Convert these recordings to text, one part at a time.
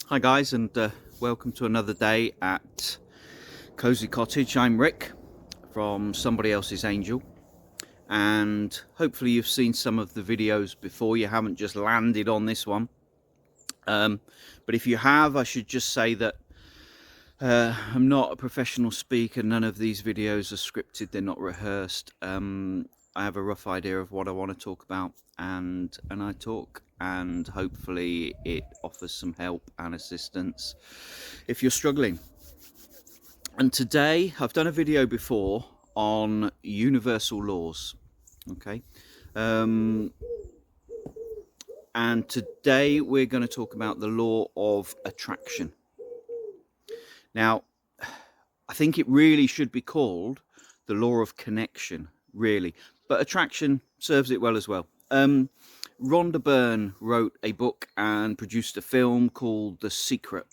Hi guys, and welcome to another day at Cozy Cottage. I'm Rick from Somebody Else's Angel, and hopefully you've seen some of the videos before. You haven't just landed on this one, but if you have, I should just say that I'm not a professional speaker. None of these videos are scripted, they're not rehearsed. I have a rough idea of what I want to talk about, and I talk, and hopefully it offers some help and assistance if you're struggling. And today, I've done a video before on universal laws, okay? And today we're going to talk about the law of attraction. Now, I think it really should be called the law of connection, really, but attraction serves it well as well. Rhonda Byrne wrote a book and produced a film called The Secret.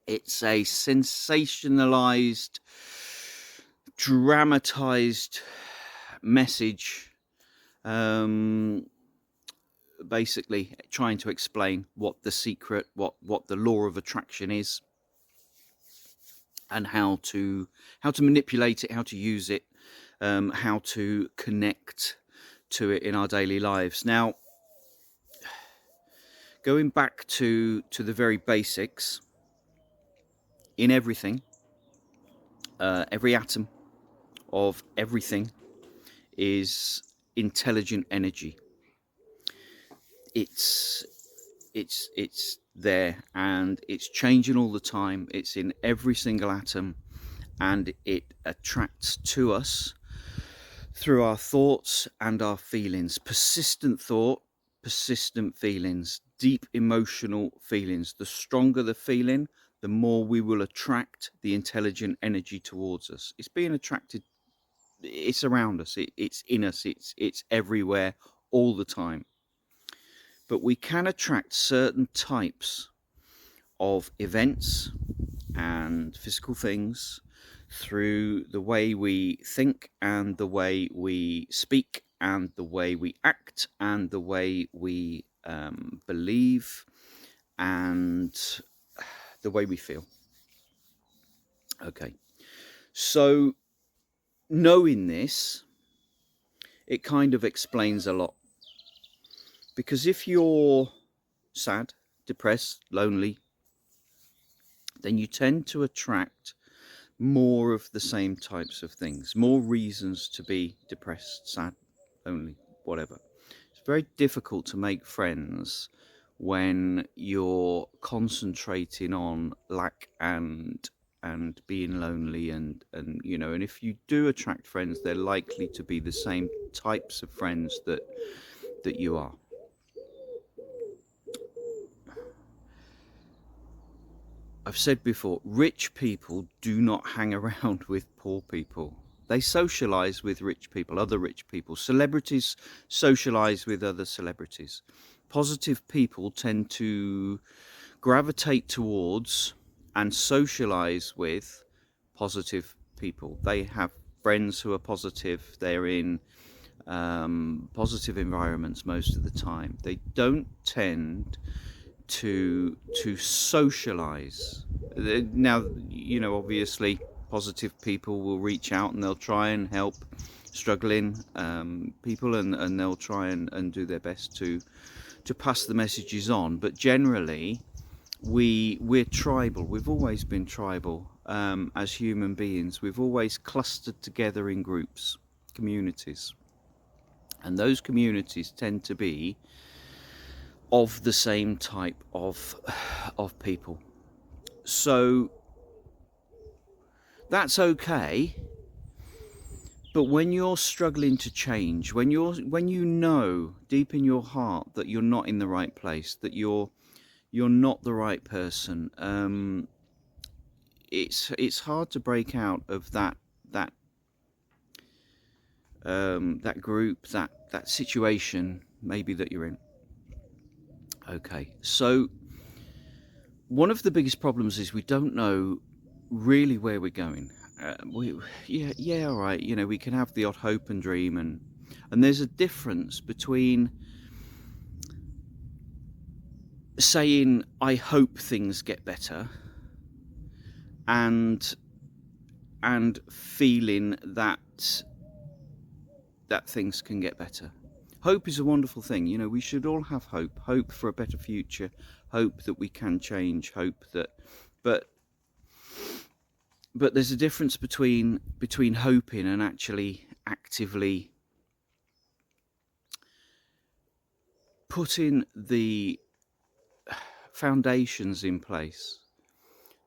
It's a sensationalized, dramatized message, basically trying to explain what the secret, what the law of attraction is, and how to manipulate it, how to use it, how to connect to it in our daily lives. Now, going back to the very basics, in everything, every atom of everything is intelligent energy. It's there, and it's changing all the time. It's in every single atom, and it attracts to us through our thoughts and our feelings. Persistent thought, persistent feelings, deep emotional feelings. The stronger the feeling, the more we will attract the intelligent energy towards us. It's being attracted, it's around us, it's in us, it's everywhere all the time. But we can attract certain types of events and physical things through the way we think, and the way we speak, and the way we act, and the way we believe, and the way we feel. Okay, so knowing this, it kind of explains a lot. Because if you're sad, depressed, lonely, then you tend to attract more of the same types of things, more reasons to be depressed, sad, lonely, whatever. It's very difficult to make friends when you're concentrating on lack and being lonely, and you know, and if you do attract friends, they're likely to be the same types of friends that you are. I've said before, rich people do not hang around with poor people. They socialize with rich people, other rich people. Celebrities socialize with other celebrities. Positive people tend to gravitate towards and socialize with positive people. They have friends who are positive. They're in positive environments most of the time. They don't tend to socialize. Now, you know, obviously positive people will reach out and they'll try and help struggling people, and they'll try and do their best to pass the messages on. But generally we're tribal. We've always been tribal as human beings. We've always clustered together in groups, communities, and those communities tend to be of the same type of people. So that's okay. But when you're struggling to change, when you know deep in your heart that you're not in the right place, that you're not the right person, it's hard to break out of that group, that situation maybe that you're in. Okay, so one of the biggest problems is we don't know really where we're going. Yeah, all right, you know, we can have the odd hope and dream, and there's a difference between saying I hope things get better, and feeling that things can get better. Hope is a wonderful thing. You know, we should all have hope. Hope for a better future. Hope that we can change. Hope that, but there's a difference between hoping and actually actively putting the foundations in place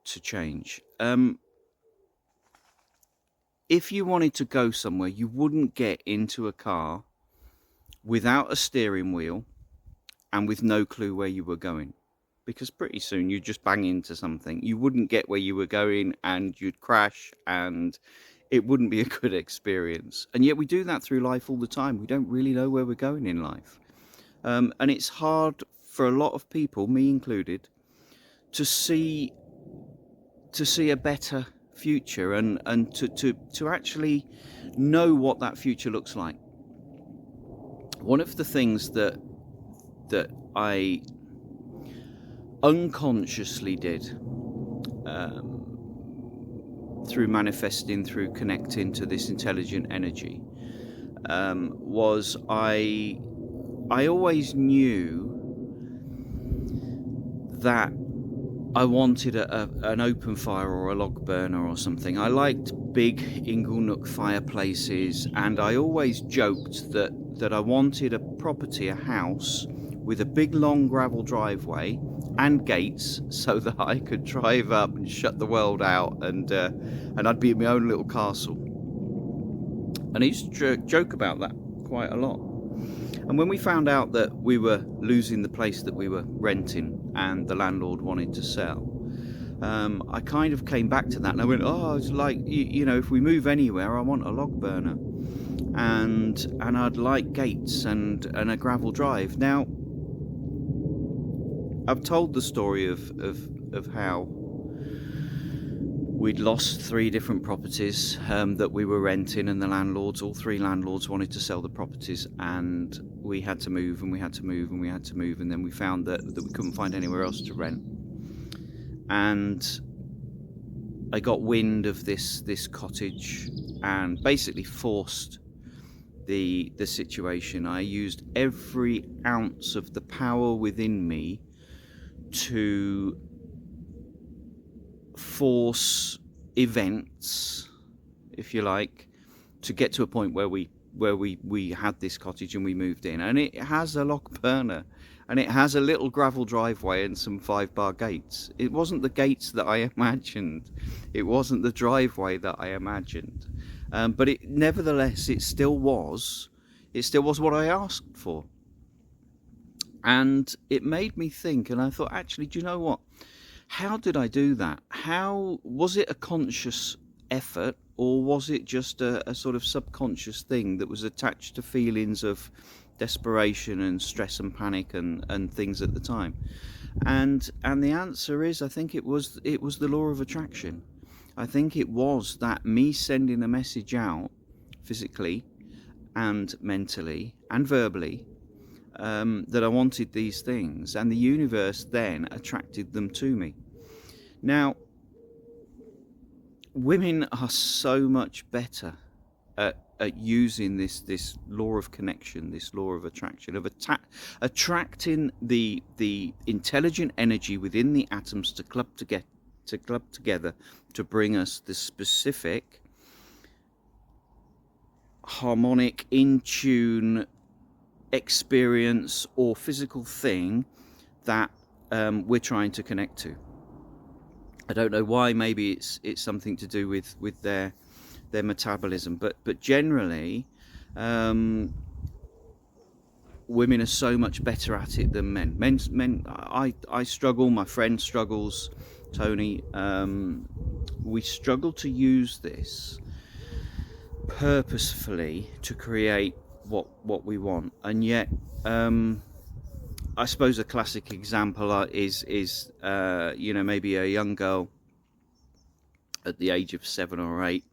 to change. If you wanted to go somewhere, you wouldn't get into a car without a steering wheel and with no clue where you were going, because pretty soon you'd just bang into something. You wouldn't get where you were going, and you'd crash, and it wouldn't be a good experience. And yet we do that through life all the time. We don't really know where we're going in life. And it's hard for a lot of people, me included, to see a better future and to actually know what that future looks like. One of the things that I unconsciously did through manifesting, through connecting to this intelligent energy, was I always knew that I wanted an open fire or a log burner or something. I liked big inglenook fireplaces, and I always joked that I wanted a property, a house, with a big long gravel driveway and gates, so that I could drive up and shut the world out, and I'd be in my own little castle. And I used to joke about that quite a lot. And when we found out that we were losing the place that we were renting and the landlord wanted to sell, I kind of came back to that, and I went, it's like, you know, if we move anywhere, I want a log burner, and I'd like gates and a gravel drive. Now, I've told the story of how we'd lost 3 different properties that we were renting, and all 3 landlords wanted to sell the properties, and we had to move, and we had to move, and we had to move, and then we found that we couldn't find anywhere else to rent. And I got wind of this cottage and basically forced the situation. I used every ounce of the power within me to force events, if you like, to get to a point where we had this cottage and we moved in. And it has a lock burner, and it has a little gravel driveway and some 5-bar gates. It wasn't the gates that I imagined. It wasn't the driveway that I imagined. But nevertheless, it still was what I asked for. And it made me think, and I thought, actually, do you know what? How did I do that? How was it a conscious effort, or was it just a sort of subconscious thing that was attached to feelings of desperation and stress and panic and things at the time? And the answer is, I think it was the law of attraction. I think it was that me sending a message out physically and mentally and verbally, that I wanted these things, and the universe then attracted them to me. Now, women are so much better at using this law of connection, this law of attraction, of attracting the intelligent energy within the atoms to club together to bring us the specific harmonic, in tune experience or physical thing that we're trying to connect to. I don't know why. Maybe it's something to do with their metabolism, but generally women are so much better at it than men. Men, I struggle. My friend struggles. Tony, we struggle to use this purposefully to create what we want, and yet I suppose a classic example is maybe a young girl at the age of 7 or 8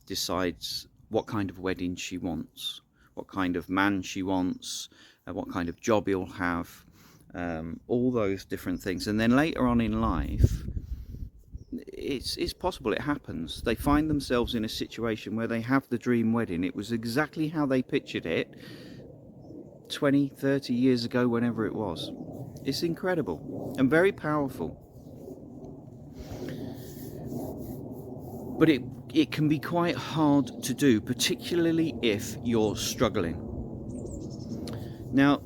decides what kind of wedding she wants, what kind of man she wants, what kind of job he'll have, all those different things. And then later on in life, it's possible, it happens. They find themselves in a situation where they have the dream wedding. It was exactly how they pictured it 20, 30 years ago, whenever it was. It's incredible and very powerful. But it can be quite hard to do, particularly if you're struggling. Now,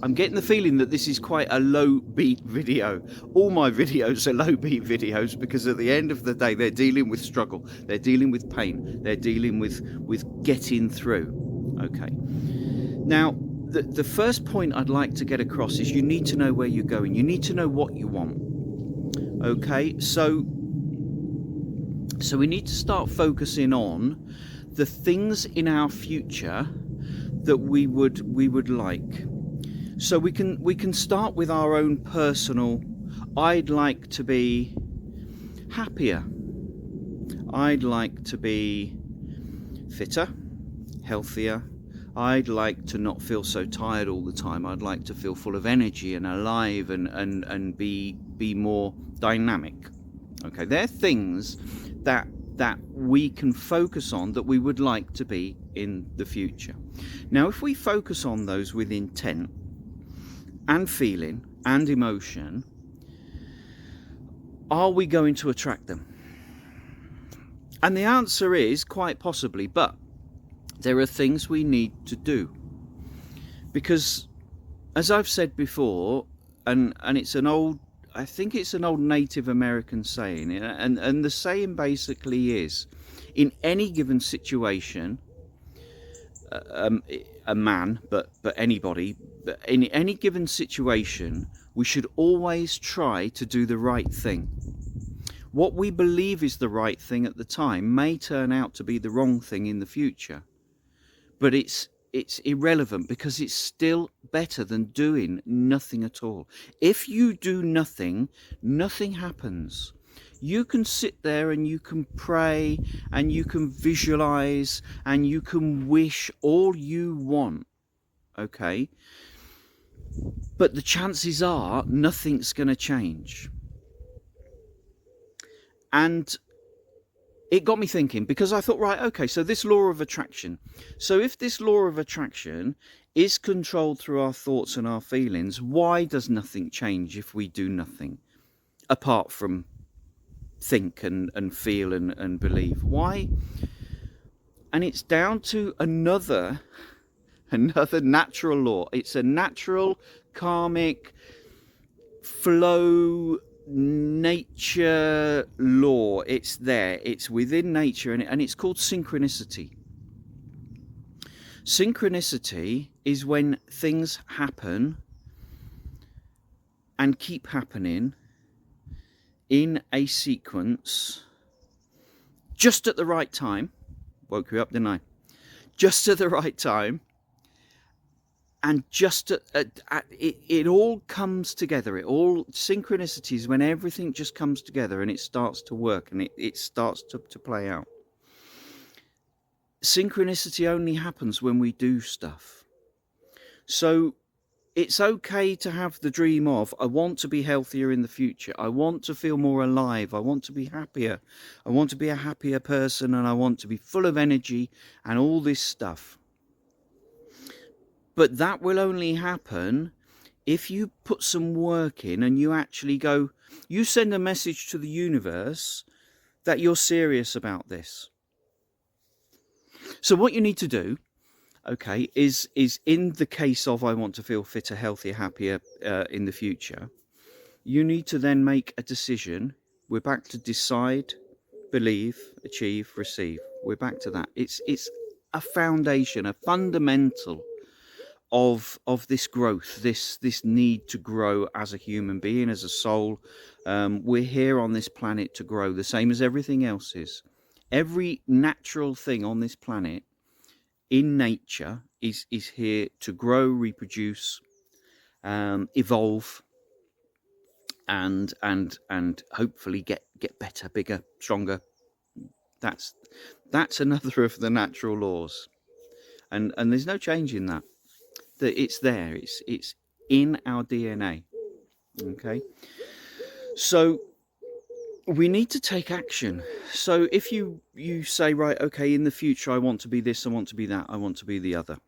I'm getting the feeling that this is quite a low beat video. All my videos are low beat videos because at the end of the day, they're dealing with struggle. They're dealing with pain. They're dealing with getting through. Okay. Now, the first point I'd like to get across is you need to know where you're going. You need to know what you want. Okay. So we need to start focusing on the things in our future that we would like. So we can start with our own personal. I'd like to be happier. I'd like to be fitter, healthier. I'd like to not feel so tired all the time. I'd like to feel full of energy and alive and be more dynamic. Okay, they're things that we can focus on that we would like to be in the future. Now, if we focus on those with intent and feeling and emotion, are we going to attract them? And the answer is quite possibly, but there are things we need to do. Because, as I've said before, and I think it's an old Native American saying, and the saying basically is, in any given situation, a man, but anybody, but in any given situation, we should always try to do the right thing. What we believe is the right thing at the time may turn out to be the wrong thing in the future, but it's irrelevant because it's still better than doing nothing at all. If you do nothing, nothing happens. You can sit there and you can pray and you can visualize and you can wish all you want, okay? But the chances are nothing's going to change. And it got me thinking, because I thought, right, okay, so this law of attraction. So if this law of attraction is controlled through our thoughts and our feelings, why does nothing change if we do nothing apart from think and feel and believe? Why? And it's down to another natural law. It's a natural karmic flow nature law. It's there, it's within nature, and it's called synchronicity. Synchronicity is when things happen and keep happening in a sequence just at the right time. Woke you up, didn't I? Just at the right time. And just it all comes together. Synchronicity is when everything just comes together and it starts to work and it starts to play out. Synchronicity only happens when we do stuff. So it's okay to have the dream of, I want to be healthier in the future. I want to feel more alive. I want to be happier. I want to be a happier person, and I want to be full of energy and all this stuff. But that will only happen if you put some work in and you actually go, you send a message to the universe that you're serious about this. So what you need to do, okay, is in the case of I want to feel fitter, healthier, happier in the future, you need to then make a decision. We're back to decide, believe, achieve, receive. We're back to that. It's a foundation, a fundamental of this growth, this need to grow as a human being, as a soul. We're here on this planet to grow, the same as everything else is. Every natural thing on this planet in nature is here to grow, reproduce, evolve, and hopefully get better, bigger, stronger. That's another of the natural laws, and there's no change in that. That it's there. It's in our DNA. Okay, so we need to take action. So if you say, right, okay, in the future I want to be this, I want to be that, I want to be the other,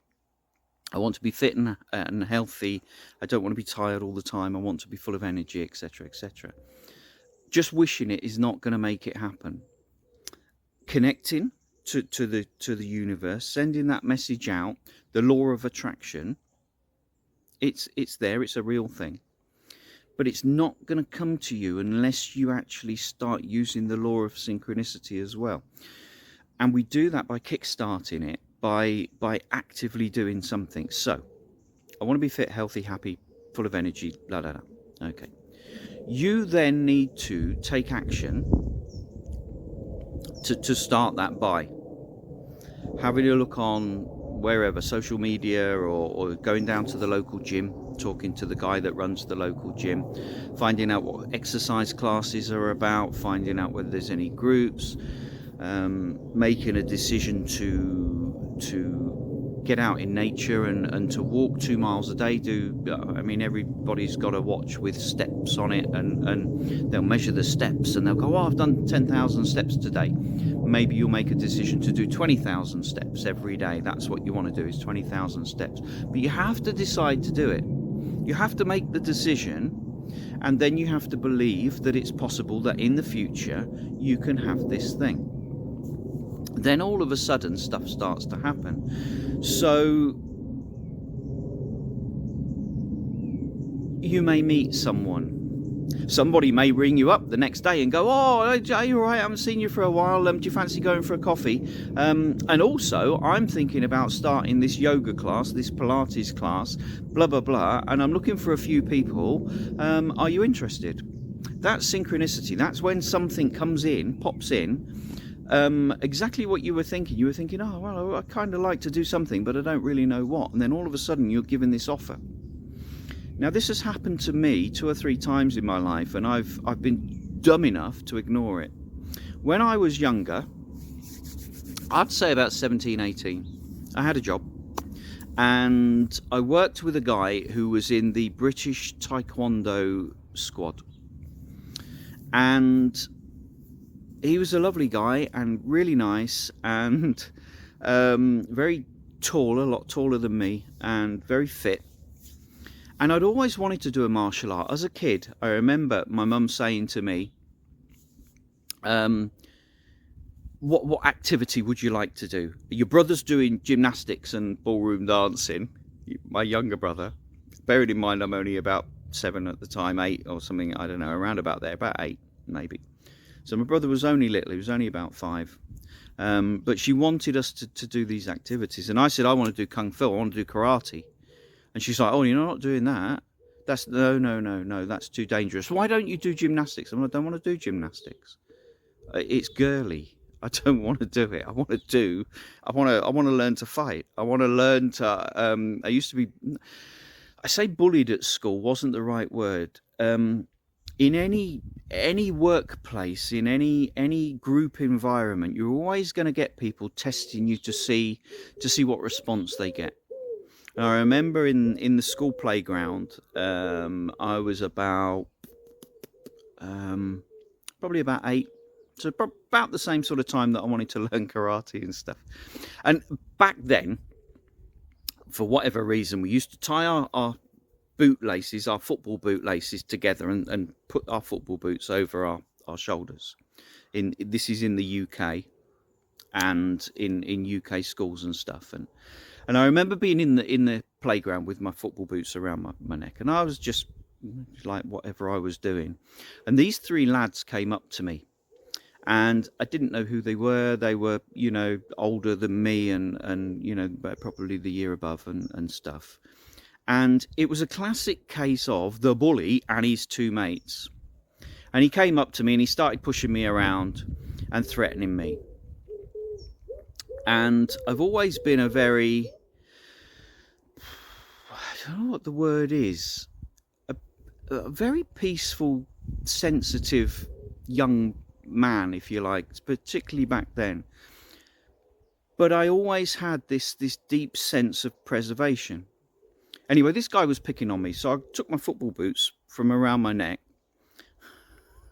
I want to be fit and healthy, I don't want to be tired all the time, I want to be full of energy, etc., etc. Just wishing it is not going to make it happen. Connecting to the universe, sending that message out, the law of attraction, it's there, it's a real thing. But it's not going to come to you unless you actually start using the law of synchronicity as well. And we do that by kickstarting it, by actively doing something. So, I want to be fit, healthy, happy, full of energy, blah, blah, blah. Okay. You then need to take action to start that by having a look on wherever, social media, or going down to the local gym, talking to the guy that runs the local gym, finding out what exercise classes are about, finding out whether there's any groups, making a decision to get out in nature and to walk 2 miles a day. I mean, everybody's got a watch with steps on it, and they'll measure the steps and they'll go, oh, I've done 10,000 steps today. Maybe you'll make a decision to do 20,000 steps every day. That's what you want to do, is 20,000 steps. But you have to decide to do it. You have to make the decision, and then you have to believe that it's possible that in the future you can have this thing. Then all of a sudden stuff starts to happen. So you may meet someone. Somebody may ring you up the next day and go, oh, are you all right? I haven't seen you for a while. Do you fancy going for a coffee? And also, I'm thinking about starting this yoga class, this Pilates class, blah, blah, blah. And I'm looking for a few people. Are you interested? That's synchronicity. That's when something comes in, pops in. Exactly what you were thinking. You were thinking, oh, well, I kind of like to do something, but I don't really know what. And then all of a sudden you're given this offer. Now, this has happened to me 2 or 3 times in my life, and I've been dumb enough to ignore it. When I was younger, I'd say about 17, 18, I had a job, and I worked with a guy who was in the British Taekwondo squad. And he was a lovely guy and really nice, and very tall, a lot taller than me, and very fit. And I'd always wanted to do a martial art. As a kid, I remember my mum saying to me, what activity would you like to do? Your brother's doing gymnastics and ballroom dancing, my younger brother. Bearing in mind I'm only about 7 at the time, 8 or something, I don't know, around about there, about 8 maybe. So my brother was only little, he was only about 5. But she wanted us to do these activities. And I said, I want to do Kung Fu, I want to do karate. And she's like, oh, you're not doing that. No, that's too dangerous. Why don't you do gymnastics? I don't want to do gymnastics. It's girly. I don't want to do it. I want to learn to fight. I want to learn to, I used to be, I say bullied at school wasn't the right word. In any workplace, in any group environment, you're always going to get people testing you to see what response they get. And I remember in the school playground, I was about probably about 8, so about the same sort of time that I wanted to learn karate and stuff. And back then, for whatever reason, we used to tie our bootlaces, our football bootlaces together and put our football boots over our shoulders. This is in the UK and in UK schools and stuff. And I remember being in the playground with my football boots around my neck, and I was just like whatever I was doing. And these 3 lads came up to me, and I didn't know who they were. They were, older than me and probably the year above and stuff. And it was a classic case of the bully and his 2 mates. And he came up to me and he started pushing me around and threatening me. And I've always been a very, I don't know what the word is, a very peaceful, sensitive young man, if you like, particularly back then. But I always had this deep sense of preservation. Anyway, this guy was picking on me, so I took my football boots from around my neck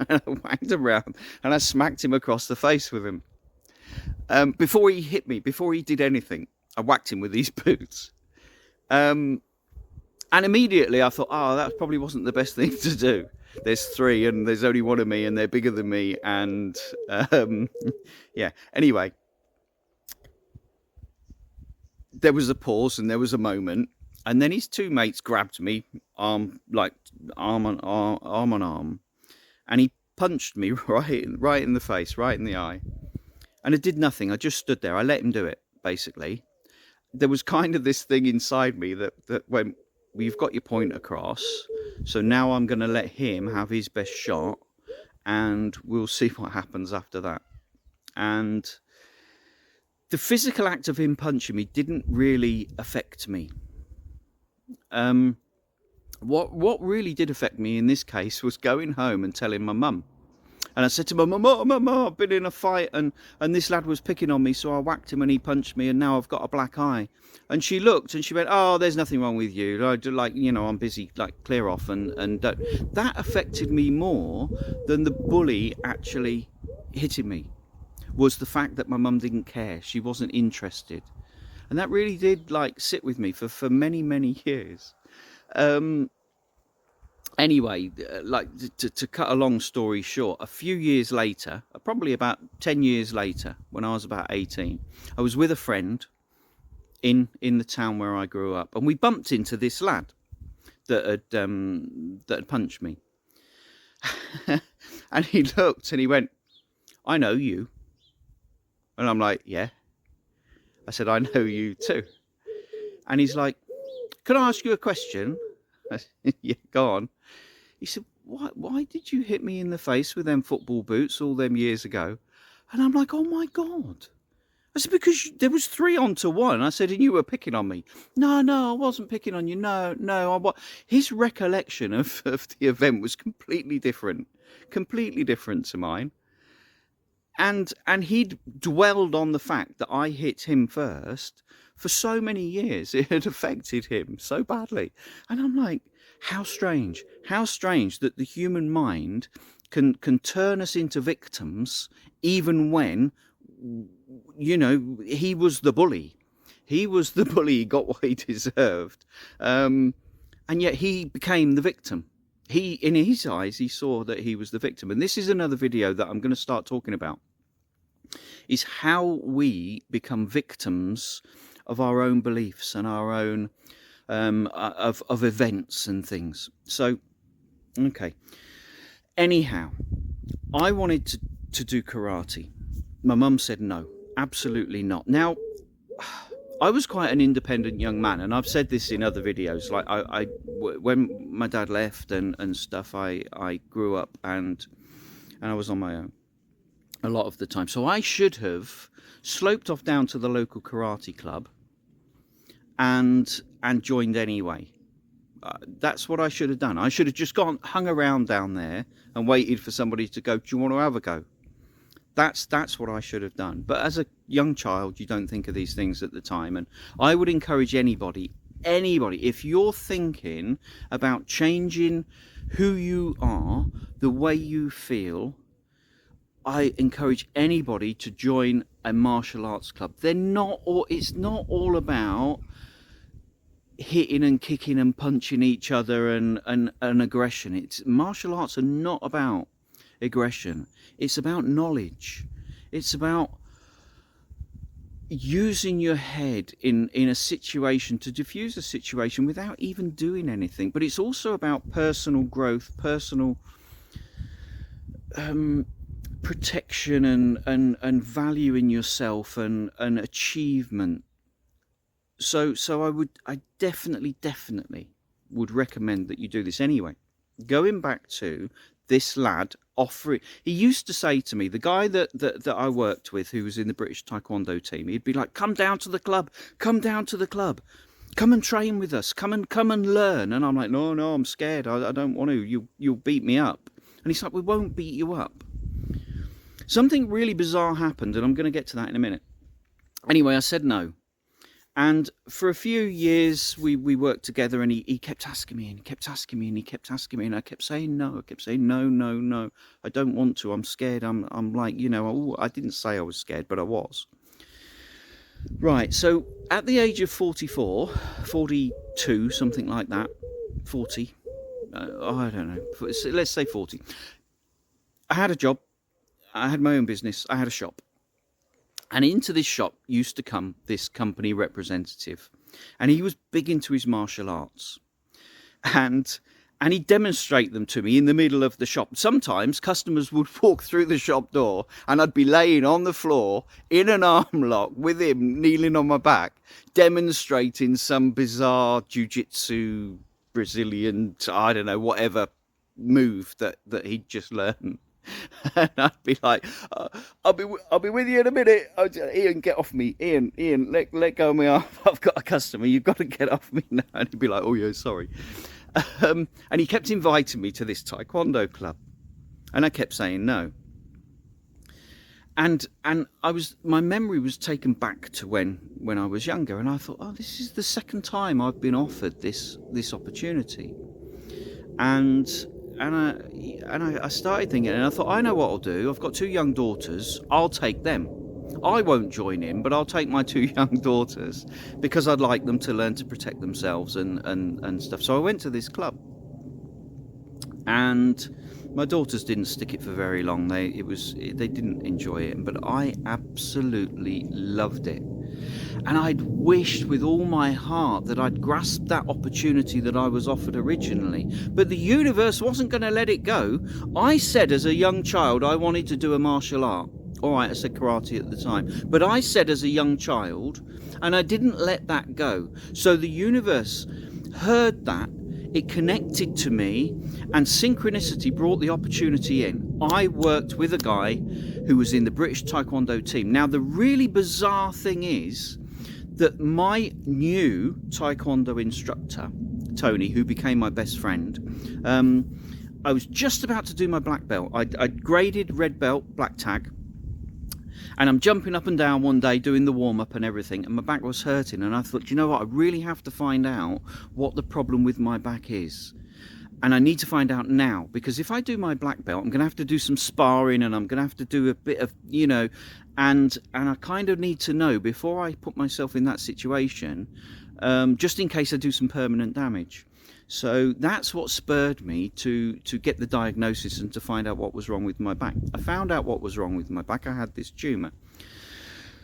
and I whacked around and I smacked him across the face with him. Before he hit me, before he did anything, I whacked him with these boots. And immediately I thought, oh, that probably wasn't the best thing to do. There's three and there's only one of me and they're bigger than me. And yeah, anyway, there was a pause and there was a moment. And then his two mates grabbed me, arm on arm. And he punched me right in the face, right in the eye. And it did nothing. I just stood there. I let him do it, basically. There was kind of this thing inside me that went, well, you've got your point across, so now I'm going to let him have his best shot, and we'll see what happens after that. And the physical act of him punching me didn't really affect me. What really did affect me in this case was going home and telling my mum. And I said to my mum, I've been in a fight and this lad was picking on me, so I whacked him and he punched me and now I've got a black eye. And she looked and she went, oh, there's nothing wrong with you. I'm busy, clear off. And that affected me more than the bully actually hitting me, was the fact that my mum didn't care. She wasn't interested. And that really did sit with me for many, many years. Anyway, to cut a long story short, a few years later, probably about 10 years later, when I was about 18, I was with a friend in the town where I grew up, and we bumped into this lad that had punched me. And he looked and he went, I know you. And I'm like, yeah. I said, I know you too. And he's like, can I ask you a question? I said, yeah, go on. He said, why did you hit me in the face with them football boots all them years ago? And I'm like, oh my God. I said, because there was 3-on-1. I said, and you were picking on me. No, I wasn't picking on you. No. His recollection of the event was completely different to mine. And he'd dwelled on the fact that I hit him first for so many years. It had affected him so badly. And I'm like, how strange that the human mind can turn us into victims, even when, he was the bully. He got what he deserved. And yet he became the victim. In his eyes, he saw that he was the victim. And this is another video that I'm going to start talking about, is how we become victims of our own beliefs and our own of events and things. So, okay. Anyhow, I wanted to do karate. My mum said no, absolutely not. Now, I was quite an independent young man, and I've said this in other videos. When my dad left and stuff, I grew up and I was on my own a lot of the time. So I should have sloped off down to the local karate club and joined anyway. That's what I should have done. I should have just hung around down there and waited for somebody to go, do you want to have a go? That's what I should have done. But as a young child, you don't think of these things at the time. And I would encourage anybody, if you're thinking about changing who you are, the way you feel, I encourage anybody to join a martial arts club. It's not all about hitting and kicking and punching each other and aggression. Martial arts are not about aggression. It's about knowledge. It's about using your head in a situation to diffuse a situation without even doing anything. But it's also about personal growth, personal protection and value in yourself and achievement. So I definitely would recommend that you do this. Anyway, going back to this lad offering, he used to say to me, the guy that I worked with, who was in the British Taekwondo team, he'd be like, come down to the club, come and train with us, come and learn. And I'm like, no, I'm scared, I don't want to, you'll beat me up. And he's like, we won't beat you up. Something really bizarre happened, and I'm going to get to that in a minute. Anyway, I said no. And for a few years, we worked together, and he kept asking me, and he kept asking me, and he kept asking me, and I kept saying no. I kept saying no, no, no. I don't want to. I'm scared. I'm like, I didn't say I was scared, but I was. Right. So at the age of 44, 42, something like that, 40, I don't know. Let's say 40. I had a job. I had my own business. I had a shop. And into this shop used to come this company representative, and he was big into his martial arts, and he'd demonstrate them to me in the middle of the shop. Sometimes customers would walk through the shop door, and I'd be laying on the floor in an arm lock with him kneeling on my back, demonstrating some bizarre jiu-jitsu, Brazilian, I don't know, whatever move that he'd just learned. And I'd be like, I'll be with you in a minute. Ian, get off me. Ian, let go of me. I've got a customer. You've got to get off me now. And he'd be like, oh yeah, sorry. And he kept inviting me to this taekwondo club, and I kept saying no. And my memory was taken back to when I was younger, and I thought, oh, this is the second time I've been offered this opportunity. And I started thinking, and I thought, I know what I'll do. I've got 2 young daughters. I'll take them. I won't join in, but I'll take my 2 young daughters, because I'd like them to learn to protect themselves and stuff. So I went to this club, and my daughters didn't stick it for very long. They didn't enjoy it, but I absolutely loved it. And I'd wished with all my heart that I'd grasped that opportunity that I was offered originally. But the universe wasn't going to let it go. I said as a young child I wanted to do a martial art. All right, I said karate at the time. But I said as a young child, and I didn't let that go. So the universe heard that. It connected to me, and synchronicity brought the opportunity in. I worked with a guy who was in the British Taekwondo team. Now, the really bizarre thing is that my new Taekwondo instructor, Tony, who became my best friend, I was just about to do my black belt. I'd graded red belt, black tag, and I'm jumping up and down one day doing the warm-up and everything, and my back was hurting, and I thought, you know what, I really have to find out what the problem with my back is. And I need to find out now, because if I do my black belt, I'm going to have to do some sparring, and I'm going to have to do a bit of, and I kind of need to know before I put myself in that situation, just in case I do some permanent damage. So that's what spurred me to get the diagnosis and to find out what was wrong with my back. I found out what was wrong with my back. I had this tumour.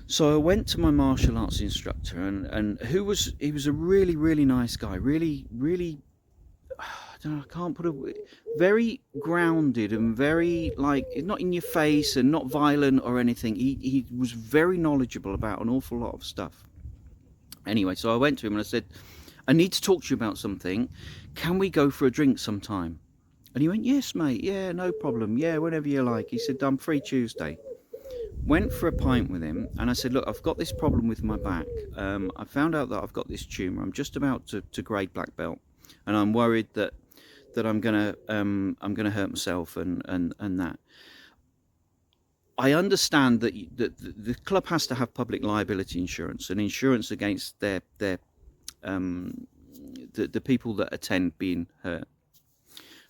So I went to my martial arts instructor, and he was a really, really nice guy. Really, really, I can't put very grounded and very, like, not in your face and not violent or anything. He was very knowledgeable about an awful lot of stuff. Anyway, so I went to him and I said, I need to talk to you about something. Can we go for a drink sometime? And he went, yes, mate. Yeah, no problem. Yeah, whenever you like. He said, I'm free Tuesday. Went for a pint with him, and I said, look, I've got this problem with my back. I found out that I've got this tumour. I'm just about to grade black belt, and I'm worried that I'm gonna hurt myself and that. I understand that the club has to have public liability insurance and insurance against the people that attend being hurt.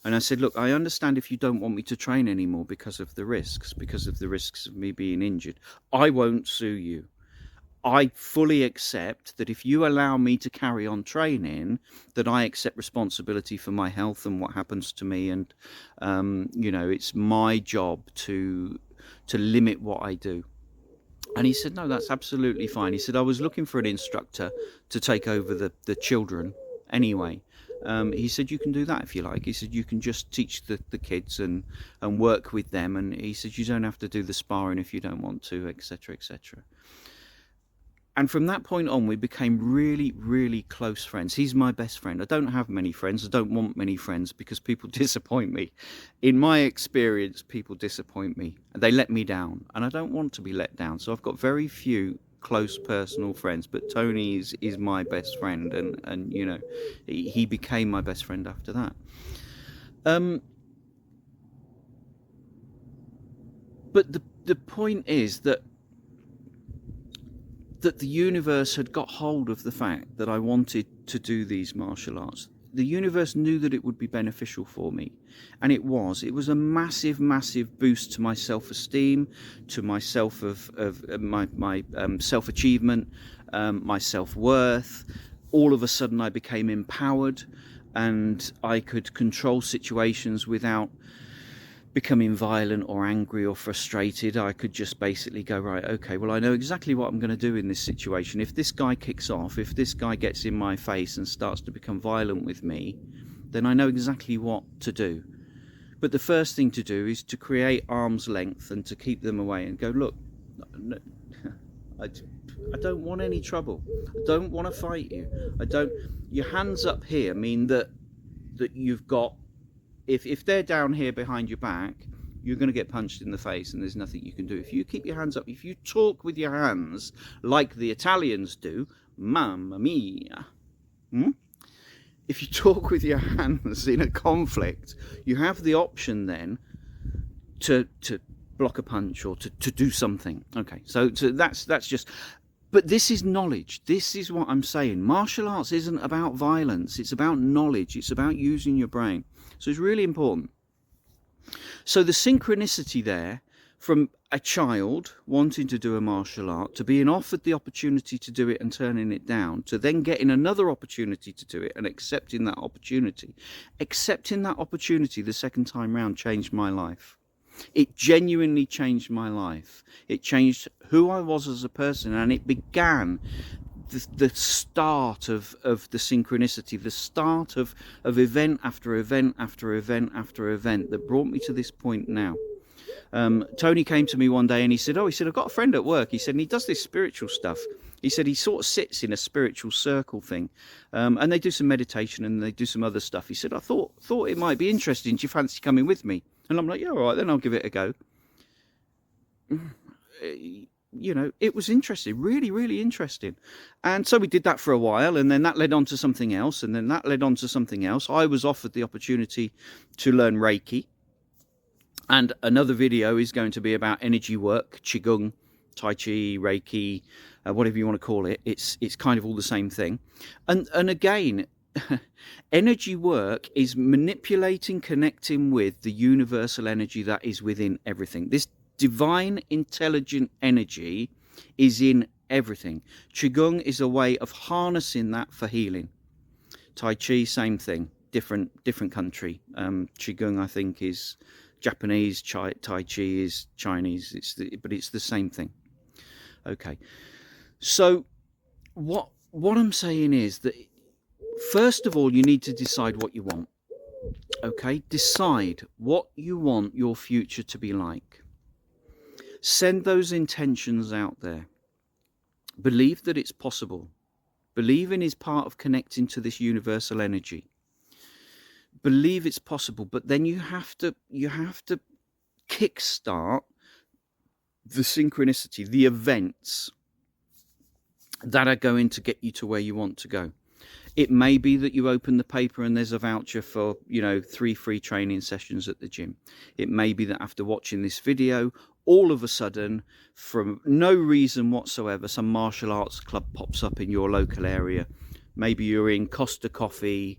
And I said, look, I understand if you don't want me to train anymore because of the risks of me being injured. I won't sue you. I fully accept that if you allow me to carry on training, that I accept responsibility for my health and what happens to me. And, it's my job to limit what I do. And he said, no, that's absolutely fine. He said, I was looking for an instructor to take over the children anyway. He said, you can do that if you like. He said, you can just teach the kids and work with them. And he said, you don't have to do the sparring if you don't want to, etc., etc. And from that point on, we became really, really close friends. He's my best friend. I don't have many friends. I don't want many friends because people disappoint me. In my experience, people disappoint me. They let me down, and I don't want to be let down. So I've got very few close personal friends, but Tony is my best friend, and he became my best friend after that. But the point is that that the universe had got hold of the fact that I wanted to do these martial arts. The universe knew that it would be beneficial for me, and it was. It was a massive, massive boost to my self-esteem, to my my self-achievement, my self-worth. All of a sudden, I became empowered, and I could control situations without becoming violent or angry or frustrated. I could just basically go, right, okay, well, I know exactly what I'm going to do in this situation. If this guy kicks off, if this guy gets in my face and starts to become violent with me, then I know exactly what to do. But the first thing to do is to create arm's length and to keep them away and go, look, no, I don't want any trouble. I don't want to fight you. Your hands up here mean that you've got, if they're down here behind your back, you're going to get punched in the face and there's nothing you can do. If you keep your hands up, if you talk with your hands like the Italians do, mamma mia. If you talk with your hands in a conflict, you have the option then to block a punch or to do something. Okay, so that's just... But this is knowledge. This is what I'm saying. Martial arts isn't about violence. It's about knowledge. It's about using your brain. So it's really important. So the synchronicity there, from a child wanting to do a martial art, to being offered the opportunity to do it and turning it down, to then getting another opportunity to do it and accepting that opportunity. Accepting that opportunity the second time round changed my life. It genuinely changed my life. It changed who I was as a person, and it began the start of the synchronicity, the start of event after event after event after event that brought me to this point now. Tony came to me one day and he said, I've got a friend at work. He said, and he does this spiritual stuff. He said he sort of sits in a spiritual circle thing, and they do some meditation and they do some other stuff. He said, I thought it might be interesting. Do you fancy coming with me? And I'm like, yeah, all right, then I'll give it a go. You know, it was interesting, really, really interesting. And so we did that for a while, and then that led on to something else, and then that led on to something else. I was offered the opportunity to learn Reiki. And another video is going to be about energy work, Qigong, Tai Chi, Reiki, whatever you want to call it. It's kind of all the same thing. And again, energy work is manipulating, connecting with the universal energy that is within everything. This divine intelligent energy is in everything. Qigong is a way of harnessing that for healing. Tai Chi, same thing, different country. Qigong, I think, is Japanese, Tai Chi is Chinese, but it's the same thing. Okay, so what I'm saying is that first of all, you need to decide what you want. Okay, decide what you want your future to be like. Send those intentions out there. Believe that it's possible. Believe in is part of connecting to this universal energy. Believe it's possible, but then you have to kickstart the synchronicity, the events that are going to get you to where you want to go. It may be that you open the paper and there's a voucher for, 3 free training sessions at the gym. It may be that after watching this video, all of a sudden, from no reason whatsoever, some martial arts club pops up in your local area. Maybe you're in Costa Coffee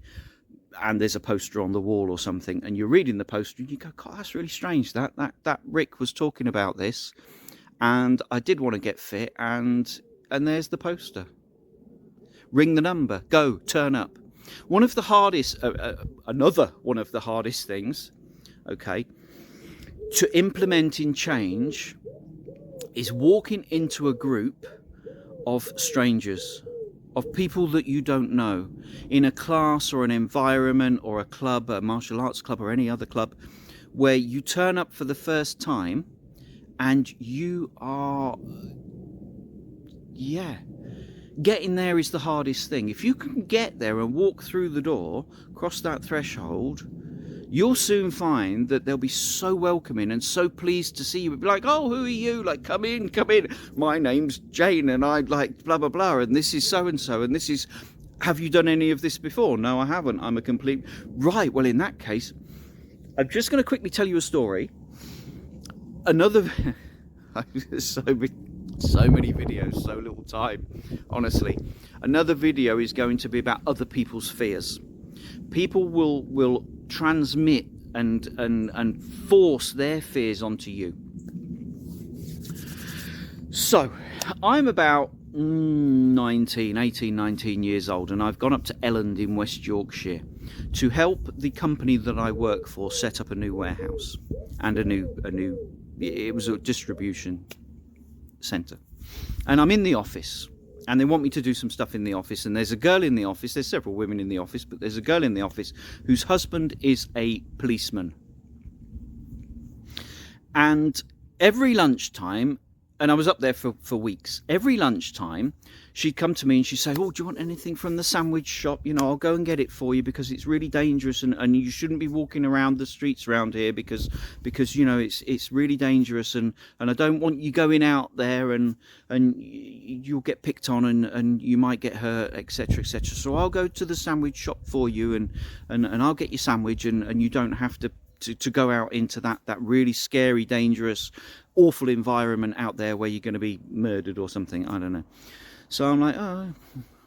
and there's a poster on the wall or something, and you're reading the poster and you go, God, that's really strange. That Rick was talking about this, and I did want to get fit, and there's the poster. Ring the number, go, turn up. One of the hardest, another one of the hardest things, okay, to implement in change is walking into a group of strangers, of people that you don't know, in a class or an environment or a club, a martial arts club or any other club, where you turn up for the first time and you are, getting there is the hardest thing. If you can get there and walk through the door, cross that threshold, you'll soon find that they'll be so welcoming and so pleased to see you. It'll be like, oh, who are you? Like, come in. My name's Jane, and I like blah, blah, blah, and this is so-and-so, and this is, have you done any of this before? No, I haven't. I'm a complete... Right, well, in that case, I'm just going to quickly tell you a story. Another... So many videos, so little time, honestly. Another video is going to be about other people's fears. People will transmit and force their fears onto you. So I'm about 19 years old, and I've gone up to Elland in West Yorkshire to help the company that I work for set up a new warehouse and it was a distribution centre. And I'm in the office, and they want me to do some stuff in the office, and there's a girl in the office, there's several women in the office, but there's a girl in the office whose husband is a policeman. And every lunchtime, and I was up there for weeks, every lunchtime she'd come to me and she'd say, oh, do you want anything from the sandwich shop? You know, I'll go and get it for you, because it's really dangerous, and you shouldn't be walking around the streets around here because you know it's really dangerous, and I don't want you going out there and you'll get picked on and you might get hurt, etc., etc. So I'll go to the sandwich shop for you, and I'll get your sandwich, and you don't have to go out into that really scary, dangerous, awful environment out there where you're going to be murdered or something. I don't know. So I'm like, oh,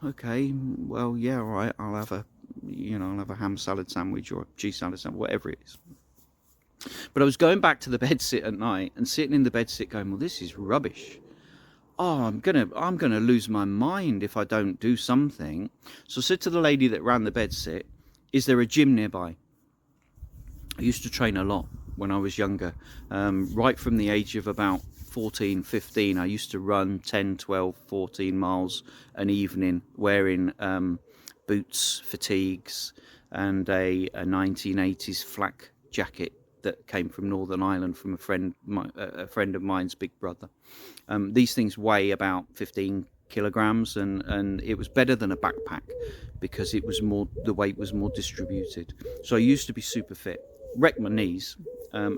okay, well, yeah, all right, I'll have a ham salad sandwich or a cheese salad sandwich, whatever it is. But I was going back to the bedsit at night and sitting in the bedsit going, well, this is rubbish. Oh, I'm gonna lose my mind if I don't do something. So I said to the lady that ran the bedsit, is there a gym nearby? I used to train a lot when I was younger. Right from the age of about 14, 15, I used to run 10, 12, 14 miles an evening, wearing boots, fatigues, and a 1980s flak jacket that came from Northern Ireland from a friend of mine's big brother. These things weigh about 15 kilograms, and it was better than a backpack because the weight was more distributed. So I used to be super fit. Wrecked my knees,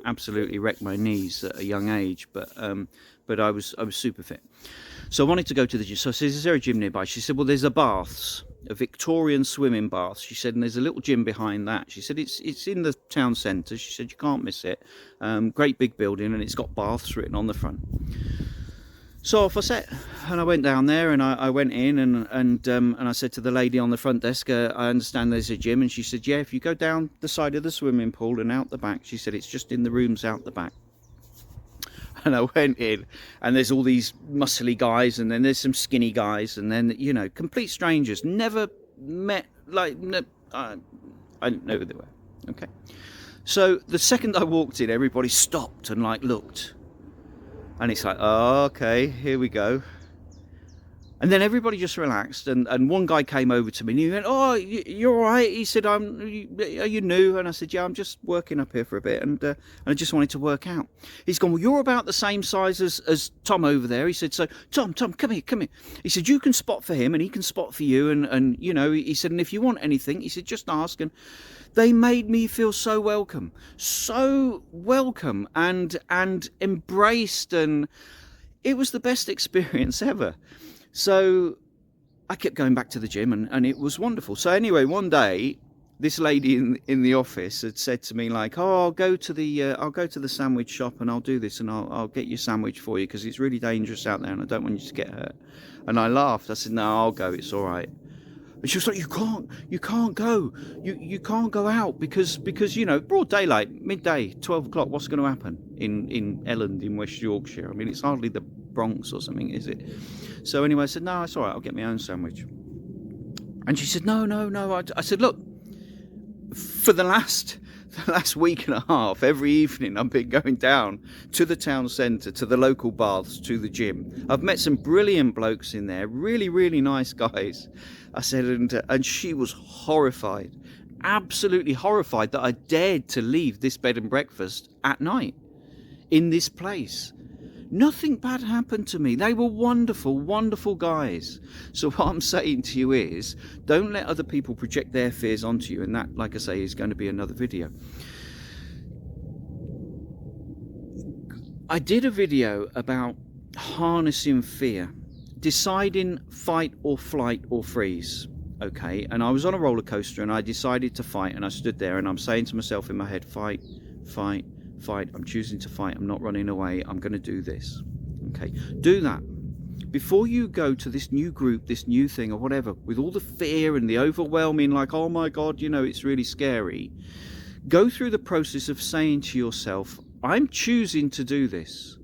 absolutely wrecked my knees at a young age, but I was super fit. So I wanted to go to the gym. So I said, is there a gym nearby? She said, well, there's a baths, a Victorian swimming bath. She said, and there's a little gym behind that. She said, it's in the town centre. She said, you can't miss it. Great big building, and it's got baths written on the front. So off I set, and I went down there, and I went in, and I said to the lady on the front desk, I understand there's a gym, and she said, yeah, if you go down the side of the swimming pool and out the back, she said, it's just in the rooms out the back. And I went in, and there's all these muscly guys, and then there's some skinny guys, and then, you know, complete strangers, never met, I didn't know who they were. Okay. So the second I walked in, everybody stopped and looked. And it's like, oh, okay, here we go. And then everybody just relaxed, and one guy came over to me, and he went, oh, you're all right? He said, are you new? And I said, yeah, I'm just working up here for a bit, and I just wanted to work out. He's gone, well, you're about the same size as Tom over there. He said, so, Tom, come here. He said, you can spot for him, and he can spot for you, and you know, he said, and if you want anything, he said, just ask. And they made me feel so welcome and embraced, and it was the best experience ever. So I kept going back to the gym, and it was wonderful. So anyway, one day, this lady in the office had said to me, like, oh, I'll go to the sandwich shop and I'll do this, and I'll get you a sandwich for you because it's really dangerous out there and I don't want you to get hurt. And I laughed. I said, no, I'll go. It's all right. And she was like, you can't go. You can't go out because you know, broad daylight, midday, 12 o'clock, what's going to happen in Elland in West Yorkshire? I mean, it's hardly the Bronx or something, is it? So anyway, I said, no, it's all right, I'll get my own sandwich. And she said, no. I said, look, for the last week and a half, every evening I've been going down to the town centre, to the local baths, to the gym. I've met some brilliant blokes in there, really, really nice guys. I said, and she was horrified, absolutely horrified that I dared to leave this bed and breakfast at night in this place. Nothing bad happened to me. They were wonderful, wonderful guys. So what I'm saying to you is, don't let other people project their fears onto you. And that, like I say, is going to be another video. I did a video about harnessing fear, deciding fight or flight or freeze. Okay, and I was on a roller coaster and I decided to fight, and I stood there and I'm saying to myself in my head, fight. I'm choosing to fight. I'm not running away. I'm going to do this. Okay, do that. before you go to this new group, this new thing or whatever, with all the fear and the overwhelming, like, oh my God, you know, it's really scary, go through the process of saying to yourself, I'm choosing to do this.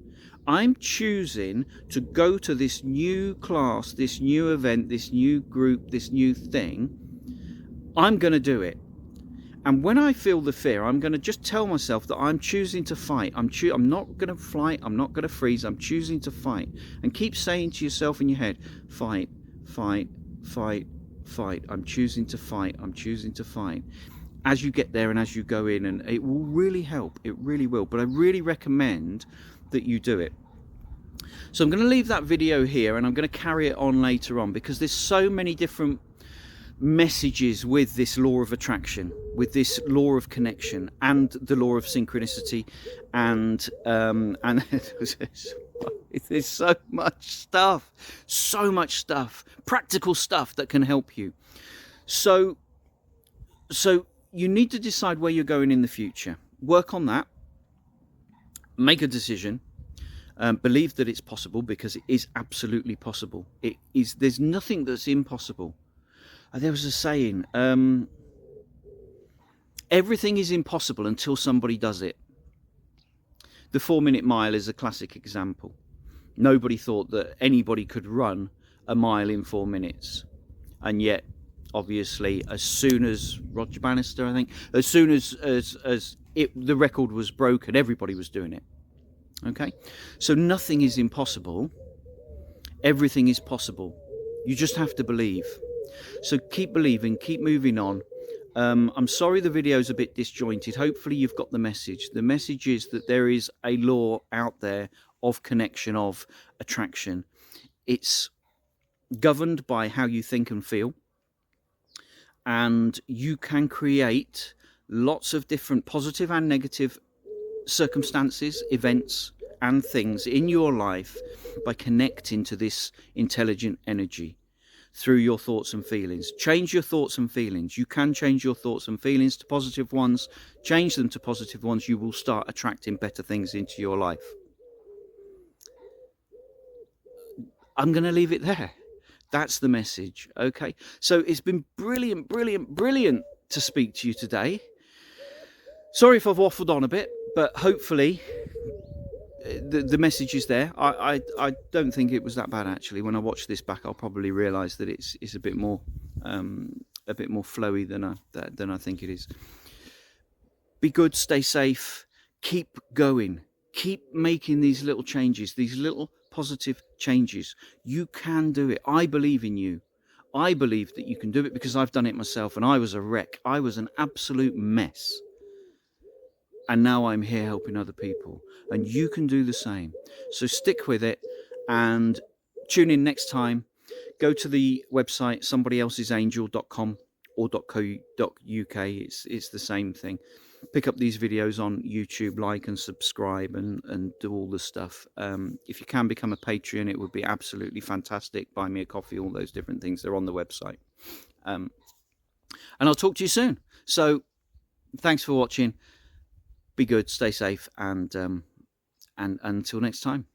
I'm choosing to go to this new class, this new event, this new group, this new thing. I'm going to do it. And when I feel the fear, I'm going to just tell myself that I'm choosing to fight. I'm not going to flight. I'm not going to freeze. I'm choosing to fight. And keep saying to yourself in your head, fight, fight, fight, fight. I'm choosing to fight. I'm choosing to fight. As you get there and as you go in, and it will really help. It really will. But I really recommend that you do it. So I'm going to leave that video here, and I'm going to carry it on later on, because there's so many different messages with this law of attraction, with this law of connection, and the law of synchronicity, and there's so much stuff, practical stuff that can help you. So you need to decide where you're going in the future. Work on that. Make a decision. Believe that it's possible, because it is absolutely possible. It is. There's nothing that's impossible. There was a saying, everything is impossible until somebody does it. The 4-minute mile is a classic example. Nobody thought that anybody could run a mile in 4 minutes. And yet, obviously, as soon as Roger Bannister, I think, as soon as the record was broken, everybody was doing it. Okay? So nothing is impossible. Everything is possible. You just have to believe. So keep believing, keep moving on. I'm sorry the video's a bit disjointed. Hopefully you've got the message. The message is that there is a law out there of connection, of attraction. It's governed by how you think and feel. And you can create lots of different positive and negative circumstances, events, and things in your life by connecting to this intelligent energy through your thoughts and feelings. Change your thoughts and feelings. You can change your thoughts and feelings to positive ones. Change them to positive ones. You will start attracting better things into your life. I'm going to leave it there. That's the message. Okay. So it's been brilliant to speak to you today. Sorry if I've waffled on a bit, but hopefully the message is there. I don't think it was that bad, actually. When I watch this back, I'll probably realise that it's a bit more flowy than I think it is. Be good, stay safe, keep going, keep making these little changes, these little positive changes. You can do it. I believe in you. I believe that you can do it, because I've done it myself, and I was a wreck. I was an absolute mess. And now I'm here helping other people. And you can do the same. So stick with it and tune in next time. Go to the website, SomebodyElse'sAngel.com or .co.uk. It's the same thing. Pick up these videos on YouTube, like and subscribe, and do all the stuff. If you can become a Patreon, it would be absolutely fantastic. Buy me a coffee, all those different things. They're on the website. And I'll talk to you soon. So thanks for watching. Be good, stay safe, and until next time.